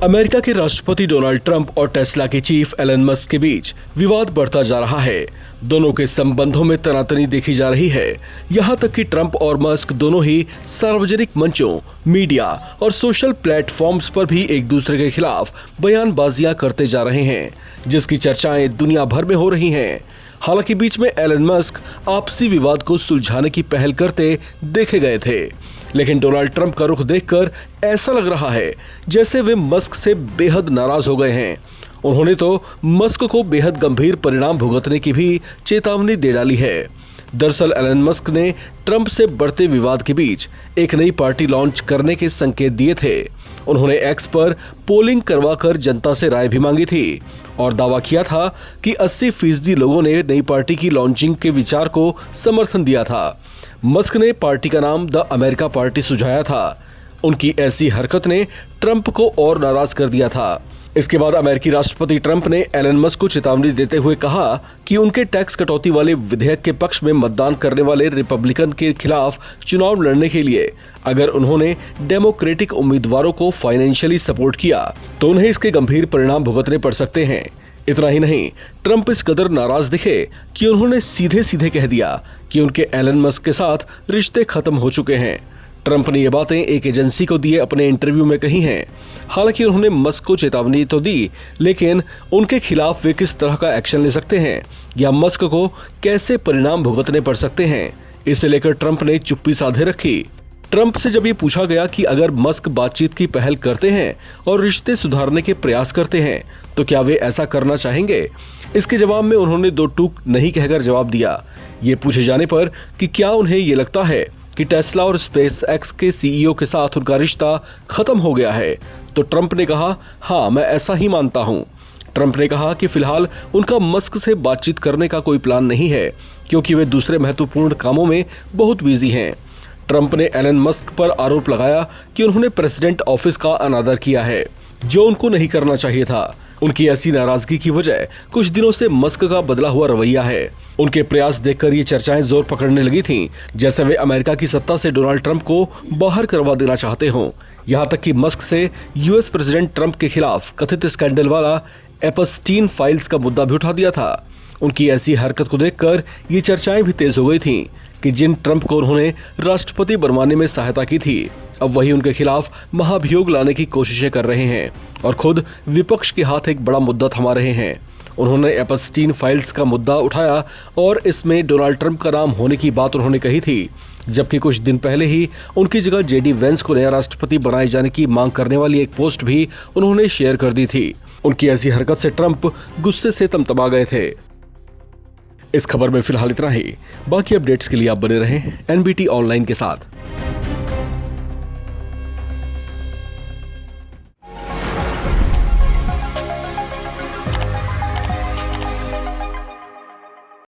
America के राष्ट्रपति Donald Trump और टेस्ला के चीफ एलन मस्क के बीच विवाद बढ़ता जा रहा है। दोनों के संबंधों में तनातनी देखी जा रही है। यहां तक कि ट्रंप और मस्क दोनों ही सार्वजनिक मंचों, मीडिया और सोशल प्लेटफॉर्म्स पर भी एक दूसरे के खिलाफ बयानबाजियां करते जा रहे हैं, जिसकी चर्चाएं दुनिया भर में हो रही हैं। हालांकि बीच में एलन मस्क आपसी विवाद को सुलझाने की पहल करते देखे गए थे, लेकिन डोनाल्ड ट्रंप का रुख देखकर ऐसा लग रहा है जैसे वे मस्क से बेहद नाराज हो गए हैं। उन्होंने तो मस्क को बेहद गंभीर परिणाम भुगतने की भी चेतावनी दे डाली है। दरअसल एलन मस्क ने ट्रंप से बढ़ते विवाद के बीच एक नई पार्टी लॉन्च करने के संकेत दिए थे। उन्होंने एक्स पर पोलिंग करवाकर जनता से राय भी मांगी थी और दावा किया था कि 80% लोगों ने नई पार्टी की लॉन्चिंग के विचार को समर्थन दिया था। मस्क ने पार्टी का नाम द अमेरिका पार्टी सुझाया था। उनकी ऐसी हरकत ने ट्रंप को और नाराज कर दिया था। इसके बाद अमेरिकी राष्ट्रपति ट्रंप ने एलन मस्क को चेतावनी देते हुए कहा कि उनके टैक्स कटौती वाले विधेयक के पक्ष में मतदान करने वाले रिपब्लिकन के खिलाफ चुनाव लड़ने के लिए अगर उन्होंने डेमोक्रेटिक उम्मीदवारों को फाइनेंशियली सपोर्ट किया तो उन्हें इसके गंभीर परिणाम भुगतने पड़ सकते हैं। इतना ही नहीं, ट्रंप इस कदर नाराज दिखे कि उन्होंने सीधे सीधे कह दिया कि उनके एलन मस्क के साथ रिश्ते खत्म हो चुके हैं। ट्रंप ने ये बातें एक एजेंसी को दिए अपने इंटरव्यू में कही हैं। हालांकि उन्होंने मस्क को चेतावनी तो दी, लेकिन उनके खिलाफ वे किस तरह का एक्शन ले सकते हैं या मस्क को कैसे परिणाम भुगतने पड़ सकते हैं, इसे लेकर ट्रंप ने चुप्पी साधे रखी। ट्रंप से जब ये पूछा गया कि अगर मस्क बातचीत की पहल करते हैं और रिश्ते सुधारने के प्रयास करते हैं तो क्या वे ऐसा करना चाहेंगे, इसके जवाब में उन्होंने दो टूक नहीं कहकर जवाब दिया। ये पूछे जाने पर कि क्या उन्हें ये लगता है कि टेस्ला और स्पेस एक्स के सीईओ के साथ उनका रिश्ता खत्म हो गया है, तो ट्रंप ने कहा, हाँ, मैं ऐसा ही मानता हूँ। ट्रंप ने कहा कि फिलहाल उनका मस्क से बातचीत करने का कोई प्लान नहीं है क्योंकि वे दूसरे महत्वपूर्ण कामों में बहुत बिजी हैं। ट्रंप ने एलन मस्क पर आरोप लगाया कि उन्होंने प्रेसिडेंट ऑफिस का अनादर किया है, जो उनको नहीं करना चाहिए था। उनकी ऐसी नाराजगी की वजह कुछ दिनों से मस्क का बदला हुआ रवैया है। उनके प्रयास देखकर ये चर्चाएं जोर पकड़ने लगी थीं, जैसे वे अमेरिका की सत्ता से डोनाल्ड ट्रंप को बाहर करवा देना चाहते हों। यहाँ तक कि मस्क से यूएस प्रेसिडेंट ट्रंप के खिलाफ कथित स्कैंडल वाला एपस्टीन फाइल्स का मुद्दा भी उठा दिया था। उनकी ऐसी हरकत को देखकर ये चर्चाएं भी तेज हो गई थीं कि जिन ट्रंप को उन्होंने राष्ट्रपति बनवाने में सहायता की थी, अब वही उनके खिलाफ महाभियोग लाने की कोशिशें कर रहे हैं और खुद विपक्ष के हाथ एक बड़ा मुद्दा थमा रहे हैं। उन्होंने एपस्टीन फाइल्स का मुद्दा उठाया और इसमें डोनाल्ड ट्रंप का नाम होने की बात उन्होंने कही थी, जबकि कुछ दिन पहले ही उनकी जगह जेडी वेंस को नया राष्ट्रपति बनाए जाने की मांग करने वाली एक पोस्ट भी उन्होंने शेयर कर दी थी। उनकी ऐसी हरकत से ट्रंप गुस्से से तमतमा गए थे। इस खबर में फिलहाल इतना ही। बाकी अपडेट्स के लिए आप बने रहें एनबीटी ऑनलाइन के साथ।